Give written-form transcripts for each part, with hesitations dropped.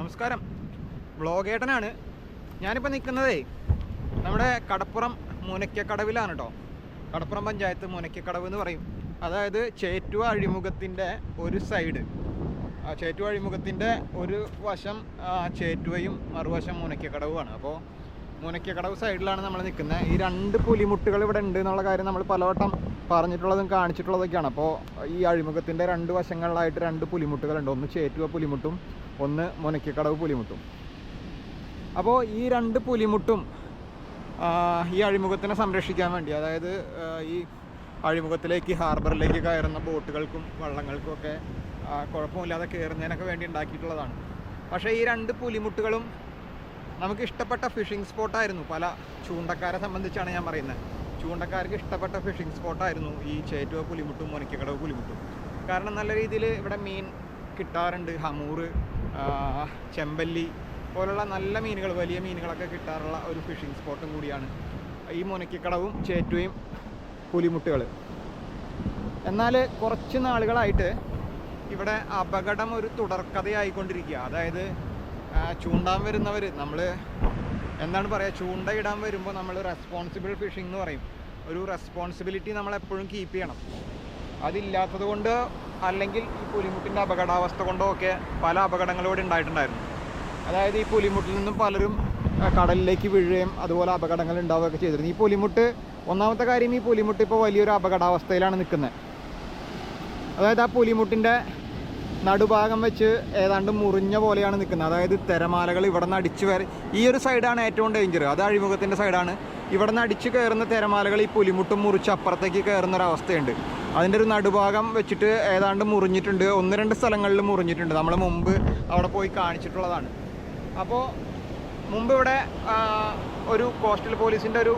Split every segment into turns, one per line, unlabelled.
നമസ്കാരം, വ്ളോഗേട്ടനാണ്. ഞാനിപ്പോൾ നിൽക്കുന്നതേ നമ്മുടെ കടപ്പുറം മുനയ്ക്കക്കടവിലാണ് കേട്ടോ. കടപ്പുറം പഞ്ചായത്ത് മുനയ്ക്കക്കടവ് എന്ന് പറയും. അതായത് ചേറ്റുവ അഴിമുഖത്തിൻ്റെ ഒരു സൈഡ്, ചേറ്റുവ അഴിമുഖത്തിൻ്റെ ഒരു വശം ചേറ്റുവയും മറുവശം മുനയ്ക്കക്കടവുമാണ്. അപ്പോൾ മുനയ്ക്കക്കടവ് സൈഡിലാണ് നമ്മൾ നിൽക്കുന്നത്. ഈ രണ്ട് പുലിമുട്ടുകൾ ഇവിടെ ഉണ്ട് എന്നുള്ള കാര്യം നമ്മൾ പലവട്ടം പറഞ്ഞിട്ടുള്ളതും കാണിച്ചിട്ടുള്ളതൊക്കെയാണ്. അപ്പോൾ ഈ അഴിമുഖത്തിൻ്റെ രണ്ട് വശങ്ങളിലായിട്ട് രണ്ട് പുലിമുട്ടുകളുണ്ട്. ഒന്ന് ചേറ്റുവ പുലിമുട്ടും ഒന്ന് മുനയ്ക്കക്കടവ് പുലിമുട്ടും. അപ്പോൾ ഈ രണ്ട് പുലിമുട്ടും ഈ അഴിമുഖത്തിനെ സംരക്ഷിക്കാൻ വേണ്ടി, അതായത് ഈ അഴിമുഖത്തിലേക്ക് ഹാർബറിലേക്ക് കയറുന്ന ബോട്ടുകൾക്കും വള്ളങ്ങൾക്കും ഒക്കെ കുഴപ്പമില്ലാതെ കയറുന്നതിനൊക്കെ വേണ്ടി ഉണ്ടാക്കിയിട്ടുള്ളതാണ്. പക്ഷേ ഈ രണ്ട് പുലിമുട്ടുകളും നമുക്ക് ഇഷ്ടപ്പെട്ട ഫിഷിംഗ് സ്പോട്ടായിരുന്നു. പല ചൂണ്ടക്കാരെ സംബന്ധിച്ചാണ് ഞാൻ പറയുന്നത്. ചൂണ്ടക്കാർക്ക് ഇഷ്ടപ്പെട്ട ഫിഷിംഗ് സ്പോട്ടായിരുന്നു ഈ ചേറ്റുവ പുലിമുട്ടും മുനയ്ക്കക്കടവ് പുലിമുട്ടും. കാരണം നല്ല രീതിയിൽ ഇവിടെ മീൻ കിട്ടാറുണ്ട്. ഹമൂറ്, ചെമ്പല്ലി പോലുള്ള നല്ല മീനുകൾ, വലിയ മീനുകളൊക്കെ കിട്ടാറുള്ള ഒരു ഫിഷിംഗ് സ്പോട്ടും കൂടിയാണ് ഈ മുനയ്ക്കക്കടവും ചേറ്റുവയും പുലിമുട്ടുകൾ. എന്നാൽ കുറച്ച് നാളുകളായിട്ട് ഇവിടെ അപകടം ഒരു തുടർക്കഥയായിക്കൊണ്ടിരിക്കുക. അതായത് ചൂണ്ടാൻ വരുന്നവർ, നമ്മൾ എന്താണ് പറയുക, ചൂണ്ടയിടാൻ വരുമ്പോൾ നമ്മൾ റെസ്പോൺസിബിൾ ഫിഷിംഗ് എന്ന് പറയും. ഒരു റെസ്പോൺസിബിലിറ്റി നമ്മളെപ്പോഴും കീപ്പ് ചെയ്യണം. അതില്ലാത്തത് കൊണ്ട്, അല്ലെങ്കിൽ ഈ പുലിമുട്ടിൻ്റെ അപകടാവസ്ഥ കൊണ്ടോ ഒക്കെ പല അപകടങ്ങളും ഇവിടെ ഉണ്ടായിട്ടുണ്ടായിരുന്നു. അതായത് ഈ പുലിമുട്ടിൽ നിന്നും പലരും കടലിലേക്ക് വീഴുകയും അതുപോലെ അപകടങ്ങൾ ഉണ്ടാവുകയൊക്കെ ചെയ്തിരുന്നു. ഈ പുലിമുട്ട്, ഒന്നാമത്തെ കാര്യം, ഈ പുലിമുട്ട് ഇപ്പോൾ വലിയൊരു അപകടാവസ്ഥയിലാണ് നിൽക്കുന്നത്. അതായത് ആ പുലിമുട്ടിൻ്റെ നടുഭാഗം വെച്ച് ഏതാണ്ട് മുറിഞ്ഞ പോലെയാണ് നിൽക്കുന്നത്. അതായത് തിരമാലകൾ ഇവിടെ നിന്ന് അടിച്ച് ഈ ഒരു സൈഡാണ് ഏറ്റവും ഡേഞ്ചർ. അത് അഴിമുഖത്തിൻ്റെ സൈഡാണ്. ഇവിടെ നിന്ന് അടിച്ച് കയറുന്ന തിരമാലകൾ ഈ പുലിമുട്ടും മുറിച്ച് അപ്പുറത്തേക്ക് കയറുന്നൊരവസ്ഥയുണ്ട്. അതിൻ്റെ ഒരു നടുഭാഗം വെച്ചിട്ട് ഏതാണ്ട് മുറിഞ്ഞിട്ടുണ്ട്. 1-2 സ്ഥലങ്ങളിൽ മുറിഞ്ഞിട്ടുണ്ട്. നമ്മൾ മുമ്പ് അവിടെ പോയി കാണിച്ചിട്ടുള്ളതാണ്. അപ്പോൾ മുമ്പ് ഇവിടെ ഒരു കോസ്റ്റൽ പോലീസിൻ്റെ ഒരു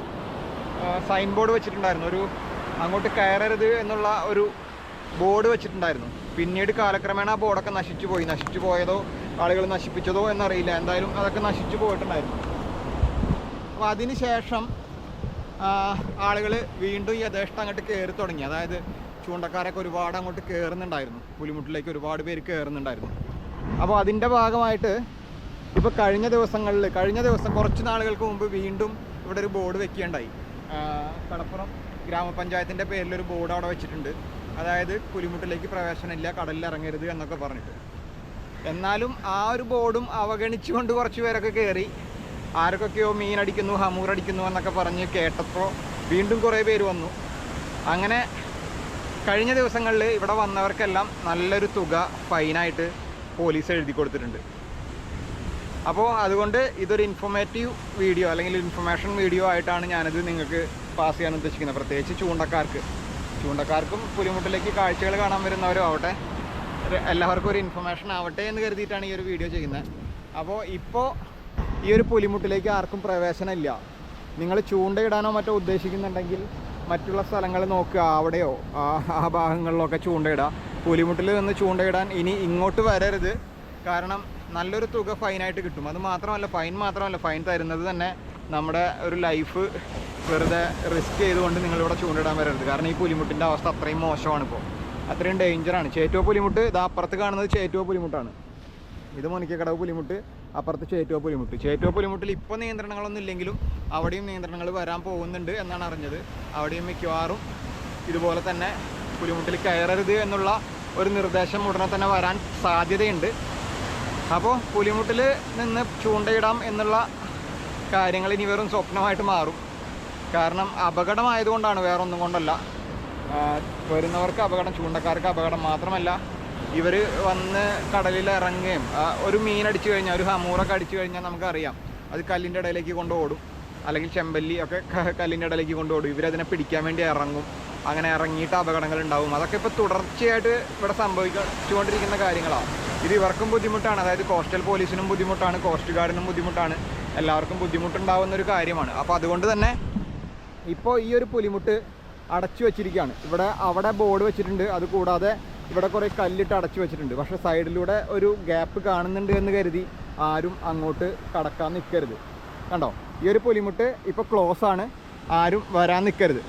സൈൻ ബോർഡ് വെച്ചിട്ടുണ്ടായിരുന്നു. ഒരു അങ്ങോട്ട് കയറരുത് എന്നുള്ള ഒരു ബോർഡ് വെച്ചിട്ടുണ്ടായിരുന്നു. പിന്നീട് കാലക്രമേണ ആ ബോർഡൊക്കെ നശിച്ചു പോയതോ ആളുകൾ നശിപ്പിച്ചതോ എന്നറിയില്ല. എന്തായാലും അതൊക്കെ നശിച്ചു പോയിട്ടുണ്ടായിരുന്നു. അപ്പോൾ അതിന് ശേഷം ആളുകൾ വീണ്ടും യഥേഷ്ടം അങ്ങോട്ട് കയറി തുടങ്ങി. അതായത് ചൂണ്ടക്കാരൊക്കെ ഒരുപാട് അങ്ങോട്ട് കയറുന്നുണ്ടായിരുന്നു. പുലിമുട്ടിലേക്ക് ഒരുപാട് പേര് കയറുന്നുണ്ടായിരുന്നു. അപ്പോൾ അതിൻ്റെ ഭാഗമായിട്ട് ഇപ്പോൾ കഴിഞ്ഞ ദിവസം കുറച്ച് നാളുകൾക്ക് മുമ്പ് വീണ്ടും ഇവിടെ ഒരു ബോർഡ് വെക്കുകയുണ്ടായി. കടപ്പുറം ഗ്രാമപഞ്ചായത്തിൻ്റെ പേരിലൊരു ബോർഡ് അവിടെ വെച്ചിട്ടുണ്ട്. അതായത് പുലിമുട്ടിലേക്ക് പ്രവേശനമില്ല, കടലിൽ ഇറങ്ങരുത് എന്നൊക്കെ പറഞ്ഞിട്ട്. എന്നാലും ആ ഒരു ബോർഡും അവഗണിച്ചുകൊണ്ട് കുറച്ച് പേരൊക്കെ കയറി. ആരൊക്കെയോ മീനടിക്കുന്നു, ഹമൂറടിക്കുന്നു എന്നൊക്കെ പറഞ്ഞ് കേട്ടപ്പോൾ വീണ്ടും കുറേ പേര് വന്നു. അങ്ങനെ കഴിഞ്ഞ ദിവസങ്ങളിൽ ഇവിടെ വന്നവർക്കെല്ലാം നല്ലൊരു തുക ഫൈനായിട്ട് പോലീസ് എഴുതി കൊടുത്തിട്ടുണ്ട്. അപ്പോൾ അതുകൊണ്ട് ഇതൊരു ഇൻഫോർമേറ്റീവ് വീഡിയോ അല്ലെങ്കിൽ ഇൻഫർമേഷൻ വീഡിയോ ആയിട്ടാണ് ഞാനിത് നിങ്ങൾക്ക് പാസ് ചെയ്യാൻ ഉദ്ദേശിക്കുന്നത്. പ്രത്യേകിച്ച് ചൂണ്ടക്കാർക്കും പുലിമുട്ടിലേക്ക് കാഴ്ചകൾ കാണാൻ വരുന്നവരും ആവട്ടെ, എല്ലാവർക്കും ഒരു ഇൻഫർമേഷൻ ആവട്ടെ എന്ന് കരുതിയിട്ടാണ് ഈ ഒരു വീഡിയോ ചെയ്യുന്നത്. അപ്പോൾ ഇപ്പോൾ ഈ ഒരു പുലിമുട്ടിലേക്ക് ആർക്കും പ്രവേശനമില്ല. നിങ്ങൾ ചൂണ്ടയിടാനോ മറ്റോ ഉദ്ദേശിക്കുന്നുണ്ടെങ്കിൽ മറ്റുള്ള സ്ഥലങ്ങൾ നോക്കുക, അവിടെയോ ആ ഭാഗങ്ങളിലൊക്കെ ചൂണ്ടയിടുക. പുലിമുട്ടിൽ നിന്ന് ചൂണ്ടയിടാൻ ഇനി ഇങ്ങോട്ട് വരരുത്. കാരണം നല്ലൊരു തുക ഫൈനായിട്ട് കിട്ടും. അത് മാത്രമല്ല, ഫൈൻ തരുന്നത് തന്നെ നമ്മുടെ ഒരു ലൈഫ് വെറുതെ റിസ്ക് ചെയ്തുകൊണ്ട് നിങ്ങളിവിടെ ചൂണ്ടിടാൻ വരരുത്. കാരണം ഈ പുലിമുട്ടിൻ്റെ അവസ്ഥ അത്രയും മോശമാണ്, ഇപ്പോൾ അത്രയും ഡേഞ്ചറാണ്. ചേറ്റുവ പുലിമുട്ട്, ഇത് അപ്പുറത്ത് കാണുന്നത് ചേറ്റുവ പുലിമുട്ടാണ്. ഇത് മുനയ്ക്കക്കടവ് പുലിമുട്ട്, അപ്പുറത്ത് ചേറ്റുവ പുലിമുട്ടിൽ ഇപ്പോൾ നിയന്ത്രണങ്ങളൊന്നും ഇല്ലെങ്കിലും അവിടെയും നിയന്ത്രണങ്ങൾ വരാൻ പോകുന്നുണ്ട് എന്നാണ് അറിഞ്ഞത്. അവിടെയും മിക്കവാറും ഇതുപോലെ തന്നെ പുലിമുട്ടിൽ കയറരുത് എന്നുള്ള ഒരു നിർദ്ദേശം ഉടനെ തന്നെ വരാൻ സാധ്യതയുണ്ട്. അപ്പോൾ പുലിമുട്ടിൽ നിന്ന് ചൂണ്ടയിടാം എന്നുള്ള കാര്യങ്ങൾ ഇനി വെറും സ്വപ്നമായിട്ട് മാറും. കാരണം അപകടമായതുകൊണ്ടാണ്, വേറെ ഒന്നും കൊണ്ടല്ല. വരുന്നവർക്ക് അപകടം, ചൂണ്ടക്കാർക്ക് അപകടം മാത്രമല്ല, ഇവർ വന്ന് കടലിൽ ഇറങ്ങുകയും ഒരു മീനടിച്ചു കഴിഞ്ഞാൽ, ഒരു ഹമൂറൊക്കെ അടിച്ചു കഴിഞ്ഞാൽ നമുക്കറിയാം അത് കല്ലിൻ്റെ ഇടയിലേക്ക് കൊണ്ടുപോടും, അല്ലെങ്കിൽ ചെമ്പല്ലി ഒക്കെ കല്ലിൻ്റെ ഇടയിലേക്ക് കൊണ്ടുപോടും. ഇവരതിനെ പിടിക്കാൻ വേണ്ടി ഇറങ്ങും. അങ്ങനെ ഇറങ്ങിയിട്ട് അപകടങ്ങൾ ഉണ്ടാവും. അതൊക്കെ ഇപ്പോൾ തുടർച്ചയായിട്ട് ഇവിടെ സംഭവിച്ചുകൊണ്ടിരിക്കുന്ന കാര്യങ്ങളാണ്. ഇത് ഇവർക്കും ബുദ്ധിമുട്ടാണ്. അതായത് കോസ്റ്റൽ പോലീസിനും ബുദ്ധിമുട്ടാണ്, കോസ്റ്റ് ഗാർഡിനും ബുദ്ധിമുട്ടാണ്, എല്ലാവർക്കും ബുദ്ധിമുട്ടുണ്ടാവുന്നൊരു കാര്യമാണ്. അപ്പോൾ അതുകൊണ്ട് തന്നെ ഇപ്പോൾ ഈ ഒരു പുലിമുട്ട് അടച്ചു വെച്ചിരിക്കുകയാണ്. അവിടെ ബോർഡ് വെച്ചിട്ടുണ്ട്. അതുകൂടാതെ ഇവിടെ കുറേ കല്ലിട്ട് അടച്ചു വെച്ചിട്ടുണ്ട്. പക്ഷേ സൈഡിലൂടെ ഒരു ഗ്യാപ്പ് കാണുന്നുണ്ട് എന്ന് കരുതി ആരും അങ്ങോട്ട് കടക്കാൻ നിൽക്കരുത്. കണ്ടോ, ഈ ഒരു പുലിമുട്ട് ഇപ്പോൾ ക്ലോസ് ആണ്, ആരും വരാൻ നിൽക്കരുത്.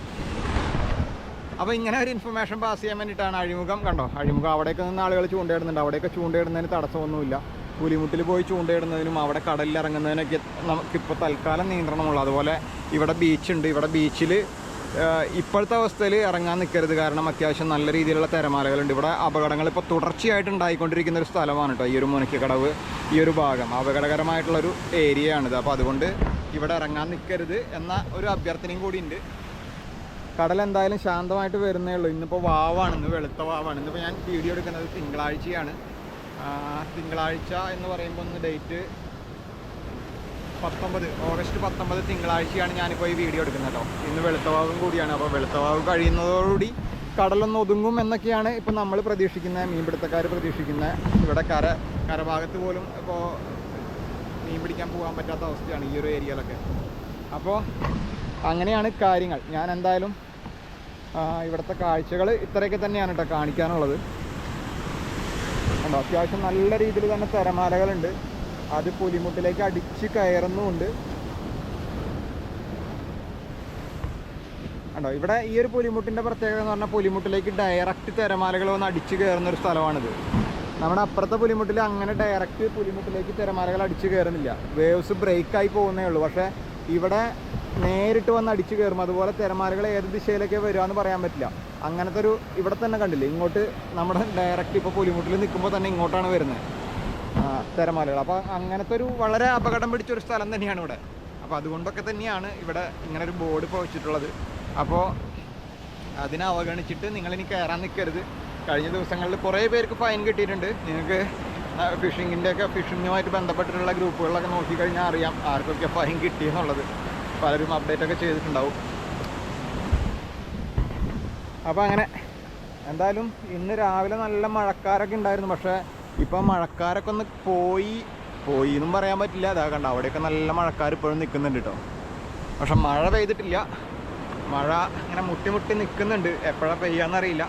അപ്പോൾ ഇങ്ങനെ ഒരു ഇൻഫർമേഷൻ പാസ് ചെയ്യാൻ വേണ്ടിയിട്ടാണ്. അഴിമുഖം കണ്ടോ, അഴിമുഖം അവിടെയൊക്കെ നിന്ന് ആളുകൾ ചൂണ്ടയിടുന്നുണ്ട്. അവിടെയൊക്കെ ചൂണ്ടയിടുന്നതിന് തടസ്സമൊന്നുമില്ല. പുലിമുട്ടിൽ പോയി ചൂണ്ടയിടുന്നതിനും അവിടെ കടലിൽ ഇറങ്ങുന്നതിനൊക്കെ നമുക്കിപ്പോൾ തൽക്കാലം നിയന്ത്രണമുള്ളൂ. അതുപോലെ ഇവിടെ ബീച്ചുണ്ട്. ഇവിടെ ബീച്ചിൽ ഇപ്പോഴത്തെ അവസ്ഥയിൽ ഇറങ്ങാൻ നിൽക്കരുത്, കാരണം അത്യാവശ്യം നല്ല രീതിയിലുള്ള തിരമാലകളുണ്ട്. ഇവിടെ അപകടങ്ങൾ ഇപ്പോൾ തുടർച്ചയായിട്ട് ഉണ്ടായിക്കൊണ്ടിരിക്കുന്ന ഒരു സ്ഥലമാണ് കേട്ടോ ഈ ഒരു മുനയ്ക്കക്കടവ്. ഈ ഒരു ഭാഗം അപകടകരമായിട്ടുള്ളൊരു ഏരിയയാണിത്. അപ്പോൾ അതുകൊണ്ട് ഇവിടെ ഇറങ്ങാൻ നിൽക്കരുത് എന്ന ഒരു അഭ്യർത്ഥനയും കൂടി ഉണ്ട്. കടൽ എന്തായാലും ശാന്തമായിട്ട് വരുന്നേ ഉള്ളൂ. ഇന്നിപ്പോൾ വാവാണ്, ഇന്ന് വെളുത്ത വാവാണ്. ഇന്നിപ്പോൾ ഞാൻ വീഡിയോ എടുക്കുന്നത് തിങ്കളാഴ്ചയാണ്. തിങ്കളാഴ്ച എന്ന് പറയുമ്പോൾ ഒന്ന് ഡേറ്റ് 19 ഓഗസ്റ്റ് 19 തിങ്കളാഴ്ചയാണ് ഞാനിപ്പോൾ ഈ വീഡിയോ എടുക്കുന്നത് കേട്ടോ. ഇന്ന് വെളുത്തവാവും കൂടിയാണ്. അപ്പോൾ വെളുത്തവാവ് കഴിയുന്നതോടുകൂടി കടലൊന്ന് ഒതുങ്ങും എന്നൊക്കെയാണ് ഇപ്പോൾ നമ്മൾ പ്രതീക്ഷിക്കുന്നത്, മീൻപിടുത്തക്കാർ പ്രതീക്ഷിക്കുന്നത്. ഇവിടെ കരഭാഗത്ത് പോലും ഇപ്പോൾ മീൻ പിടിക്കാൻ പോകാൻ പറ്റാത്ത അവസ്ഥയാണ് ഈ ഒരു ഏരിയയിലൊക്കെ. അപ്പോൾ അങ്ങനെയാണ് കാര്യങ്ങൾ. ഞാൻ എന്തായാലും ഇവിടുത്തെ കാഴ്ചകൾ ഇത്രയൊക്കെ തന്നെയാണ് കേട്ടോ കാണിക്കാനുള്ളത്. കണ്ടോ, അത്യാവശ്യം നല്ല രീതിയിൽ തന്നെ തിരമാലകളുണ്ട്. അത് പുലിമുട്ടിലേക്ക് അടിച്ച് കയറുന്നുമുണ്ട്. കണ്ടോ, ഇവിടെ ഈ ഒരു പുലിമുട്ടിൻ്റെ പ്രത്യേകത എന്ന് പറഞ്ഞാൽ പുലിമുട്ടിലേക്ക് ഡയറക്റ്റ് തിരമാലകൾ വന്ന് അടിച്ച് കയറുന്നൊരു സ്ഥലമാണിത്. നമ്മുടെ അപ്പുറത്തെ പുലിമുട്ടിൽ അങ്ങനെ ഡയറക്റ്റ് പുലിമുട്ടിലേക്ക് തിരമാലകൾ അടിച്ച് കയറുന്നില്ല. വേവ്സ് ബ്രേക്കായി പോകുന്നേ ഉള്ളൂ. പക്ഷേ ഇവിടെ നേരിട്ട് വന്ന് അടിച്ച് കയറും. അതുപോലെ തിരമാലകൾ ഏത് ദിശയിലേക്ക് വരിക എന്ന് പറയാൻ പറ്റില്ല. അങ്ങനത്തെ ഒരു ഇവിടെ തന്നെ കണ്ടില്ലേ, ഇങ്ങോട്ട് നമ്മുടെ ഡയറക്റ്റ് ഇപ്പോൾ പുലിമുട്ടിൽ നിൽക്കുമ്പോൾ തന്നെ ഇങ്ങോട്ടാണ് വരുന്നത് തിരമാലകൾ. അപ്പോൾ അങ്ങനത്തെ ഒരു വളരെ അപകടം പിടിച്ചൊരു സ്ഥലം തന്നെയാണ് ഇവിടെ. അപ്പോൾ അതുകൊണ്ടൊക്കെ തന്നെയാണ് ഇവിടെ ഇങ്ങനെ ഒരു ബോർഡ് ഇപ്പോൾ വെച്ചിട്ടുള്ളത്. അപ്പോൾ അതിനെ അവഗണിച്ചിട്ട് നിങ്ങളിനി കയറാൻ നിൽക്കരുത്. കഴിഞ്ഞ ദിവസങ്ങളിൽ കുറേ പേർക്ക് ഫൈൻ കിട്ടിയിട്ടുണ്ട്. നിങ്ങൾക്ക് ഫിഷിങ്ങുമായിട്ട് ബന്ധപ്പെട്ടിട്ടുള്ള ഗ്രൂപ്പുകളിലൊക്കെ നോക്കിക്കഴിഞ്ഞാൽ അറിയാം ആർക്കൊക്കെ ഫൈൻ കിട്ടിയെന്നുള്ളത്. പലരും അപ്ഡേറ്റൊക്കെ ചെയ്തിട്ടുണ്ടാവും. അപ്പോൾ അങ്ങനെ എന്തായാലും ഇന്ന് രാവിലെ നല്ല മഴക്കാരൊക്കെ ഉണ്ടായിരുന്നു. പക്ഷേ ഇപ്പം മഴക്കാരൊക്കെ ഒന്ന് പോയി എന്നും പറയാൻ പറ്റില്ല. അതാ കണ്ട, അവിടെയൊക്കെ നല്ല മഴക്കാർ ഇപ്പോഴും നിൽക്കുന്നുണ്ട് കേട്ടോ. പക്ഷെ മഴ പെയ്തിട്ടില്ല. മഴ ഇങ്ങനെ മുട്ടി നിൽക്കുന്നുണ്ട്. എപ്പോഴാണ് പെയ്യാന്നറിയില്ല.